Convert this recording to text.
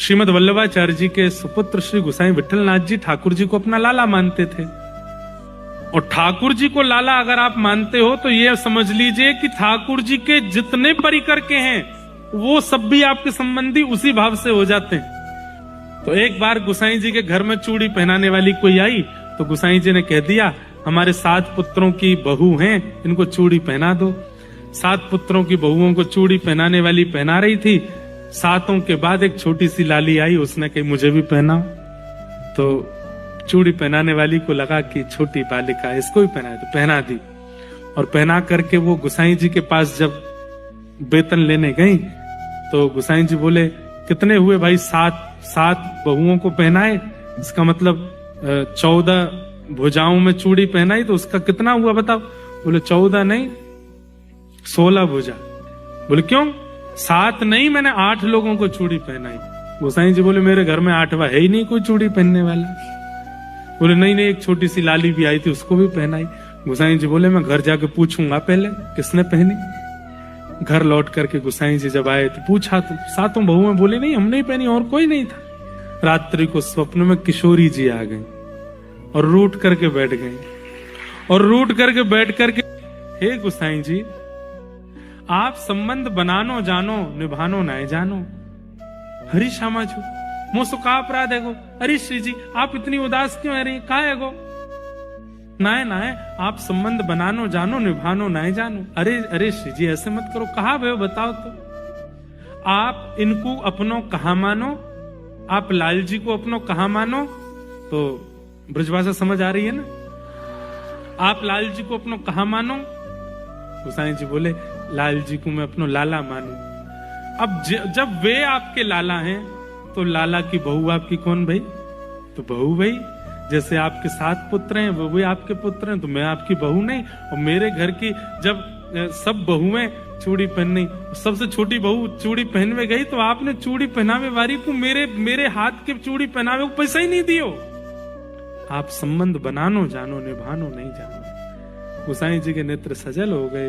श्रीमद वल्लभाचार्य जी के सुपुत्र श्री गोसाई विठलनाथ जी ठाकुर जी को अपना लाला मानते थे। और ठाकुर जी को लाला अगर आप मानते हो तो ये समझ लीजिए कि ठाकुर जी के जितने परिकर के हैं वो सब भी आपके संबंधी उसी भाव से हो जाते हैं। तो एक बार गोसाई जी के घर में चूड़ी पहनाने वाली कोई आई तो गोसाई जी ने कह दिया, हमारे 7 पुत्रों की बहू हैं, इनको चूड़ी पहना दो। 7 पुत्रों की बहुओं को चूड़ी पहनाने वाली पहना रही थी। 7 के बाद एक छोटी सी लाली आई, उसने कही मुझे भी पहनाओ। तो चूड़ी पहनाने वाली को लगा कि छोटी बालिका इसको भी पहना, तो पहना दी। और पहना करके वो गोसाई जी के पास जब वेतन लेने गई तो गोसाई जी बोले, कितने हुए भाई? 7 बहुओं को पहनाए, इसका मतलब 14 भुजाओं में चूड़ी पहनाई, तो उसका कितना हुआ बताओ? बोले 14 नहीं 16 भुजा। बोले क्यों? 7 नहीं, मैंने 8 लोगों को चूड़ी पहनाई। गोसाई जी बोले मेरे घर में 8वां है ही नहीं कोई चूड़ी पहनने वाला। बोले नहीं नहीं, एक छोटी सी लाली भी आई थी, उसको भी पहनाई। गोसाई जी बोले मैं घर जाके पूछूंगा पहले किसने पहनी। घर लौट करके गोसाई जी जब आए तो पूछा तो 7 बहुएं बोले नहीं हमने ही पहनी, और कोई नहीं था। रात्रि को स्वप्न में किशोरी जी आ गई और रूठ करके बैठ गई। और रूठ करके बैठ करके, हे गोसाई जी आप संबंध बनानो जानो निभानो नाय जानो। हरी श्यामा छू मोसो का अपराध है गो? अरे श्री जी आप इतनी उदास क्यों है रही, का है गो? नाय नाय आप संबंध बनानो जानो निभानो नाय जानो। अरे अरे श्री जी ऐसे मत करो, कहा भे बताओ तो। आप इनको अपनो कहा मानो? आप लाल जी को अपनो कहा मानो? तो ब्रजभाषा समझ आ रही है ना? आप लाल जी को अपनो कहा मानो? गोसाई जी बोले लाल जी को मैं अपनो लाला मानू। अब जब वे आपके लाला हैं तो लाला की बहू आपकी कौन भाई? तो बहू भाई, जैसे आपके 7 पुत्र हैं वो भी आपके पुत्र हैं, तो मैं आपकी बहू नहीं? और मेरे घर की जब सब बहुएं चूड़ी पहननी, सबसे छोटी बहू चूड़ी पहनवे गई तो आपने चूड़ी पहनावे वाली को मेरे हाथ के चूड़ी पहनावे को पैसा ही नहीं दियो। आप संबंध बनानो जानो निभानो नहीं जानो। गोसाई जी के नेत्र सजल हो गए।